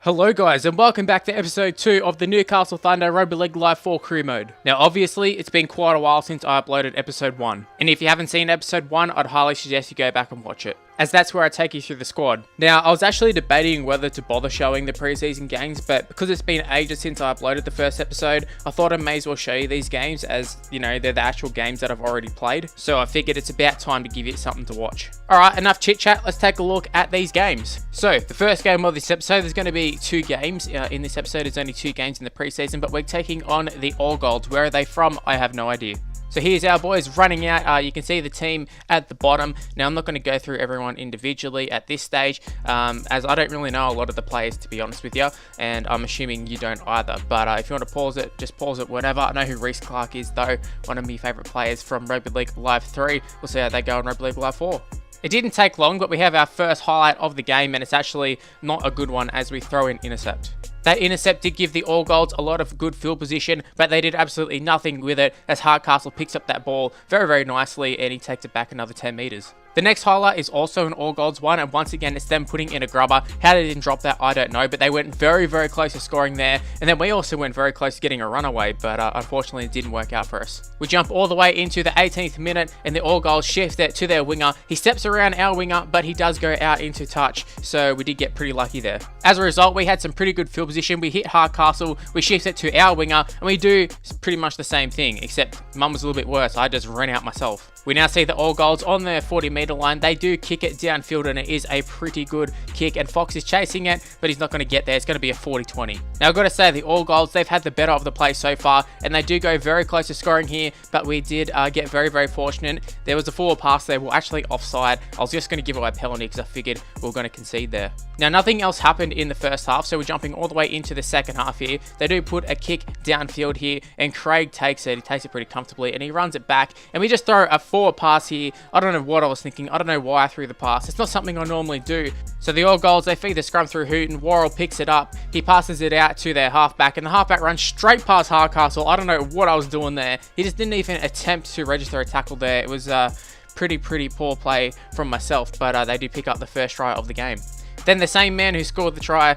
Hello guys and welcome back to episode 2 of the Newcastle Thunder Rugby League Live 4 crew mode. Now obviously it's been quite a while since I uploaded episode 1, and if you haven't seen episode 1 I'd highly suggest you go back and watch it, as that's where I take you through the squad. Now I was actually debating whether to bother showing the preseason games, but because it's been ages since I uploaded the first episode, I thought I may as well show you these games as, you know, they're the actual games that I've already played, so I figured it's about time to give you something to watch. Alright, enough chit chat, let's take a look at these games. So the first game of this episode, there's going to be 2 games. In this episode, there's only 2 games in the preseason, but we're taking on the All Golds. Where are they from? I have no idea. So here's our boys running out. You can see the team at the bottom. Now I'm not going to go through everyone individually at this stage, as I don't really know a lot of the players, to be honest with you, and I'm assuming you don't either. But if you want to pause it, just pause it whenever. I know who Reece Clark is though, one of my favourite players from Rugby League Live 3. We'll see how they go in Rugby League Live 4. It didn't take long, but we have our first highlight of the game, and it's actually not a good one as we throw in intercept. That intercept did give the All Golds a lot of good field position, but they did absolutely nothing with it as Hardcastle picks up that ball very, very nicely and he takes it back another 10 metres. The next highlight is also an All Golds one, and once again it's them putting in a grubber. How they didn't drop that, I don't know, but they went very, very close to scoring there, and then we also went very close to getting a runaway, but unfortunately it didn't work out for us. We jump all the way into the 18th minute, and the All Golds shift it to their winger. He steps around our winger, but he does go out into touch, so we did get pretty lucky there. As a result, we had some pretty good field position. We hit Hardcastle, we shift it to our winger, and we do pretty much the same thing, except mine was a little bit worse. I just ran out myself. We now see the All Golds on their 40-metre line. They do kick it downfield, and it is a pretty good kick, and Fox is chasing it, but he's not going to get there. It's going to be a 40-20. Now I've got to say, the All Golds, they've had the better of the play so far, and they do go very close to scoring here, but we did get very, very fortunate. There was a forward pass there, well actually offside. I was just going to give away a penalty because I figured we were going to concede there. Now nothing else happened in the first half, so we're jumping all the way into the second half here. They do put a kick downfield here, and Craig takes it. He takes it pretty comfortably, and he runs it back, and we just throw a forward pass here. I don't know what I was thinking. I don't know why I threw the pass. It's not something I normally do. So the All Golds, they feed the scrum through Hooten. Worrell picks it up. He passes it out to their halfback, and the halfback runs straight past Hardcastle. I don't know what I was doing there. He just didn't even attempt to register a tackle there. It was pretty poor play from myself, but they do pick up the first try of the game. Then the same man who scored the try,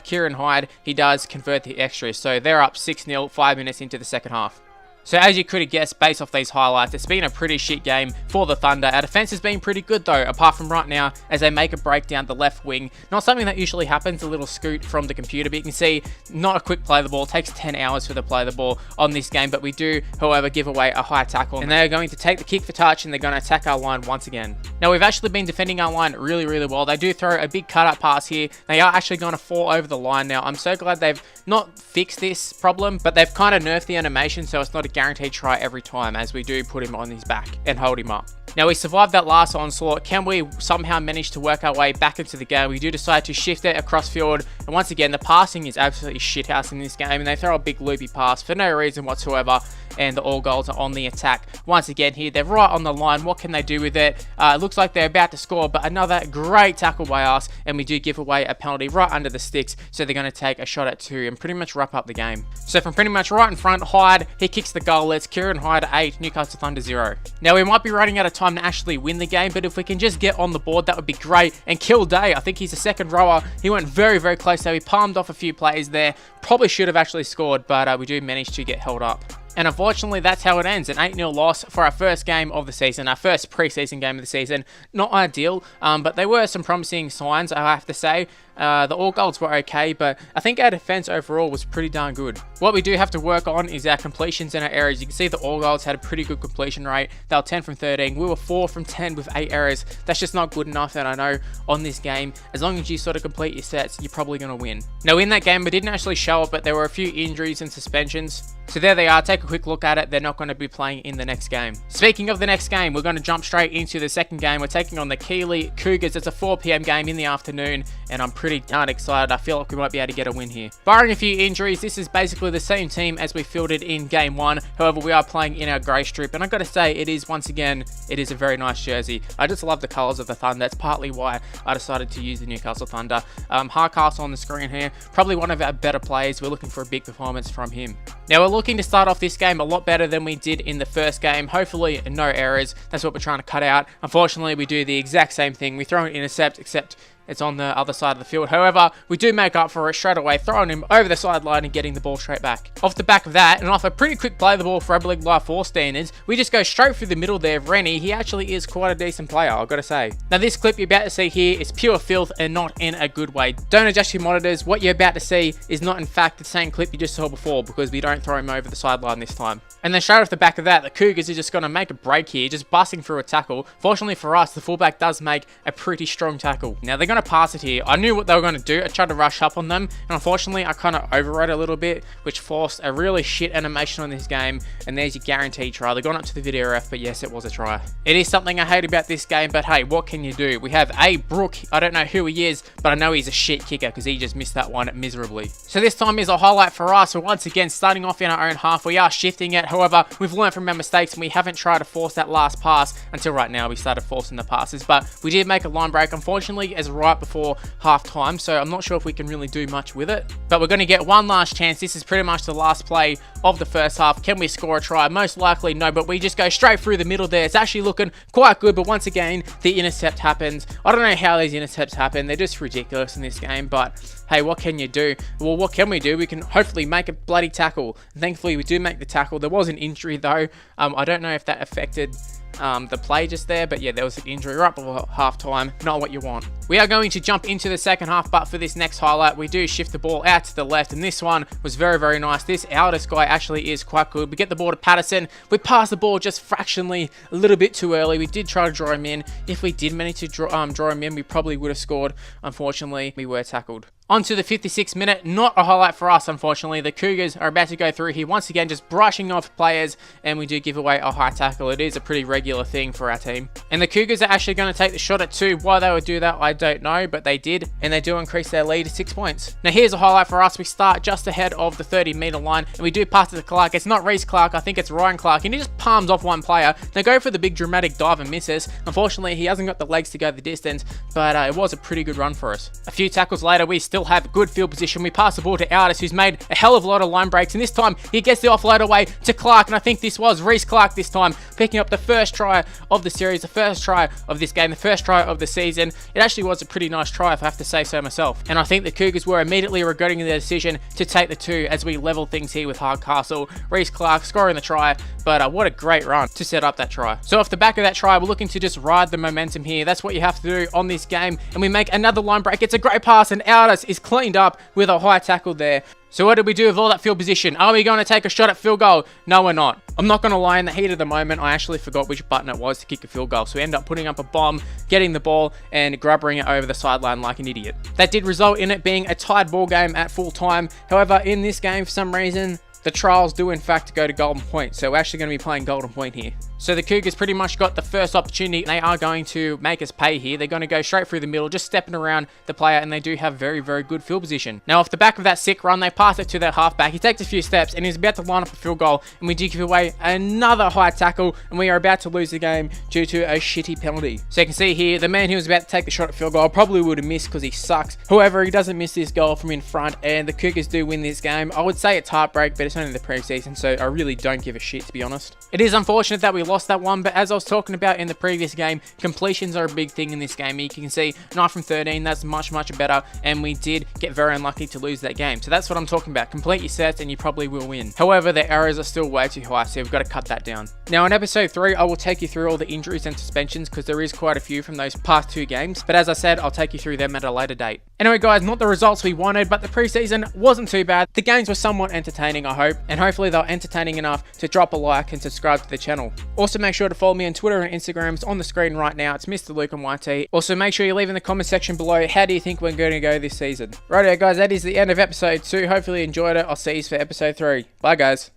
Kieran Hyde, he does convert the extras. So they're up 6-0, 5 minutes into the second half. So as you could have guessed based off these highlights, it's been a pretty shit game for the Thunder. Our defense has been pretty good though, apart from right now as they make a break down the left wing. Not something that usually happens, a little scoot from the computer, but you can see not a quick play the ball. It takes 10 hours for the play the ball on this game, but we do, however, give away a high tackle, and they are going to take the kick for touch, and they're going to attack our line once again. Now we've actually been defending our line really, really well. They do throw a big cut-up pass here. They are actually going to fall over the line now. I'm so glad they've not fixed this problem, but they've kind of nerfed the animation, so it's not a guaranteed try every time, as we do put him on his back and hold him up. Now we survived that last onslaught. Can we somehow manage to work our way back into the game? We do decide to shift it across field, and once again the passing is absolutely shithouse in this game, and they throw a big loopy pass for no reason whatsoever, and the All Golds are on the attack once again here. They're right on the line. What can they do with it? It looks like they're about to score, but another great tackle by us, and we do give away a penalty right under the sticks, so they're going to take a shot at 2 and pretty much wrap up the game. So from pretty much right in front, Hyde, he kicks the goal. It's Kieran Hyde 8, Newcastle Thunder 0. Now we might be running out of time to actually win the game, but if we can just get on the board, that would be great. And Kill Day, I think he's a second rower. He went very, very close, so he palmed off a few players there. Probably should have actually scored, but we do manage to get held up. And unfortunately, that's how it ends. An 8-0 loss for our first game of the season, our first preseason game of the season. Not ideal, but there were some promising signs, I have to say. The All Golds were okay, but I think our defense overall was pretty darn good. What we do have to work on is our completions in our areas. You can see the All Golds had a pretty good completion rate. They were 10 from 13. We were 4 from 10 with 8 errors. That's just not good enough, and I know on this game, as long as you sort of complete your sets, you're probably going to win. Now in that game, we didn't actually show it, but there were a few injuries and suspensions. So there they are. Take a quick look at it. They're not going to be playing in the next game. Speaking of the next game, we're going to jump straight into the second game. We're taking on the Keighley Cougars. It's a 4 PM game in the afternoon, and I'm pretty darn excited. I feel like we might be able to get a win here. Barring a few injuries, this is basically the same team as we fielded in game 1. However, we are playing in our grey strip, and I've got to say, it is, once again, it is a very nice jersey. I just love the colours of the Thunder. That's partly why I decided to use the Newcastle Thunder. Hardcastle on the screen here, probably one of our better players. We're looking for a big performance from him. Now we're looking to start off this game a lot better than we did in the first game. Hopefully no errors. That's what we're trying to cut out. Unfortunately, we do the exact same thing. We throw an intercept, except It's on the other side of the field. However, we do make up for it straight away, throwing him over the sideline and getting the ball straight back. Off the back of that, and off a pretty quick play the ball for Rugby League Live 4 standards, we just go straight through the middle there of Rennie. He actually is quite a decent player, I've got to say. Now this clip you're about to see here is pure filth and not in a good way. Don't adjust your monitors. What you're about to see is not in fact the same clip you just saw before, because we don't throw him over the sideline this time. And then straight off the back of that, the Cougars are just going to make a break here, just busting through a tackle. Fortunately for us, the fullback does make a pretty strong tackle. Now they're going to pass it here. I knew what they were going to do. I tried to rush up on them, and unfortunately I kind of overrode a little bit, which forced a really shit animation on this game, and there's your guaranteed try. They've gone up to the video ref, but yes, it was a try. It is something I hate about this game, but hey, what can you do? We have A. Brook. I don't know who he is, but I know he's a shit kicker because he just missed that one miserably. So this time is a highlight for us. We're once again starting off in our own half. We are shifting it. However, we've learned from our mistakes, and we haven't tried to force that last pass until right now. We started forcing the passes, but we did make a line break, unfortunately, as right before half time, so I'm not sure if we can really do much with it, but we're going to get one last chance. This is pretty much the last play of the first half. Can we score a try? Most likely no, but we just go straight through the middle there. It's actually looking quite good, but once again the intercept happens. I don't know how these intercepts happen. They're just ridiculous in this game, but hey, what can you do? Well, what can we do? We can hopefully make a bloody tackle. Thankfully we do make the tackle. There was an injury though. I don't know if that affected the play just there, but yeah, there was an injury right before half time. Not what you want. We are going to jump into the second half, but for this next highlight we do shift the ball out to the left, and this one was very nice. This Aldis guy actually is quite good. We get the ball to Patterson. We pass the ball just fractionally a little bit too early. We did try to draw him in. If we did manage to draw him in, we probably would have scored. Unfortunately, we were tackled. On to the 56th minute, not a highlight for us, unfortunately. The Cougars are about to go through here, once again just brushing off players, and we do give away a high tackle. It is a pretty regular thing for our team. And the Cougars are actually going to take the shot at 2. Why they would do that, I don't know, but they did, and they do increase their lead to 6 points. Now here's a highlight for us. We start just ahead of the 30-meter line, and we do pass it to Clark. It's not Reece Clark, I think it's Ryan Clark, and he just palms off one player. They go for the big dramatic dive and misses. Unfortunately, he hasn't got the legs to go the distance, but it was a pretty good run for us. A few tackles later, we still have good field position. We pass the ball to Aldis, who's made a hell of a lot of line breaks, and this time he gets the offload away to Clark, and I think this was Reece Clark this time, picking up the first try of the series, the first try of this game, the first try of the season. It actually was a pretty nice try, if I have to say so myself, and I think the Cougars were immediately regretting their decision to take the 2 as we level things here with Hardcastle. Reece Clark scoring the try, but what a great run to set up that try. So off the back of that try, we're looking to just ride the momentum here. That's what you have to do on this game, and we make another line break. It's a great pass, and Aldis is cleaned up with a high tackle there. So what did we do with all that field position? Are we going to take a shot at field goal? No, we're not. I'm not going to lie, in the heat of the moment, I actually forgot which button it was to kick a field goal. So we end up putting up a bomb, getting the ball, and grubbering it over the sideline like an idiot. That did result in it being a tied ball game at full time. However, in this game, for some reason, the trials do in fact go to Golden Point. So we're actually going to be playing Golden Point here. So the Cougars pretty much got the first opportunity. They are going to make us pay here. They're going to go straight through the middle, just stepping around the player, and they do have very good field position. Now, off the back of that sick run, they pass it to their halfback. He takes a few steps, and he's about to line up a field goal, and we do give away another high tackle, and we are about to lose the game due to a shitty penalty. So you can see here, the man who was about to take the shot at field goal probably would have missed because he sucks. However, he doesn't miss this goal from in front, and the Cougars do win this game. I would say it's heartbreak, but it's only the preseason, so I really don't give a shit, to be honest. It is unfortunate that we lost that one, but as I was talking about in the previous game, completions are a big thing in this game. You can see 9 from 13, that's much better, and we did get very unlucky to lose that game. So that's what I'm talking about. Complete your sets and you probably will win. However, the errors are still way too high, so we've got to cut that down. Now in episode 3, I will take you through all the injuries and suspensions because there is quite a few from those past 2 games, but as I said, I'll take you through them at a later date. Anyway guys, not the results we wanted, but the preseason wasn't too bad. The games were somewhat entertaining, I hope, and hopefully they're entertaining enough to drop a like and subscribe to the channel. Also make sure to follow me on Twitter and Instagram. It's on the screen right now. It's MrLuke on YT. Also make sure you leave in the comment section below, how do you think we're going to go this season? Rightio guys, that is the end of episode 2. Hopefully you enjoyed it. I'll see you for episode 3. Bye guys.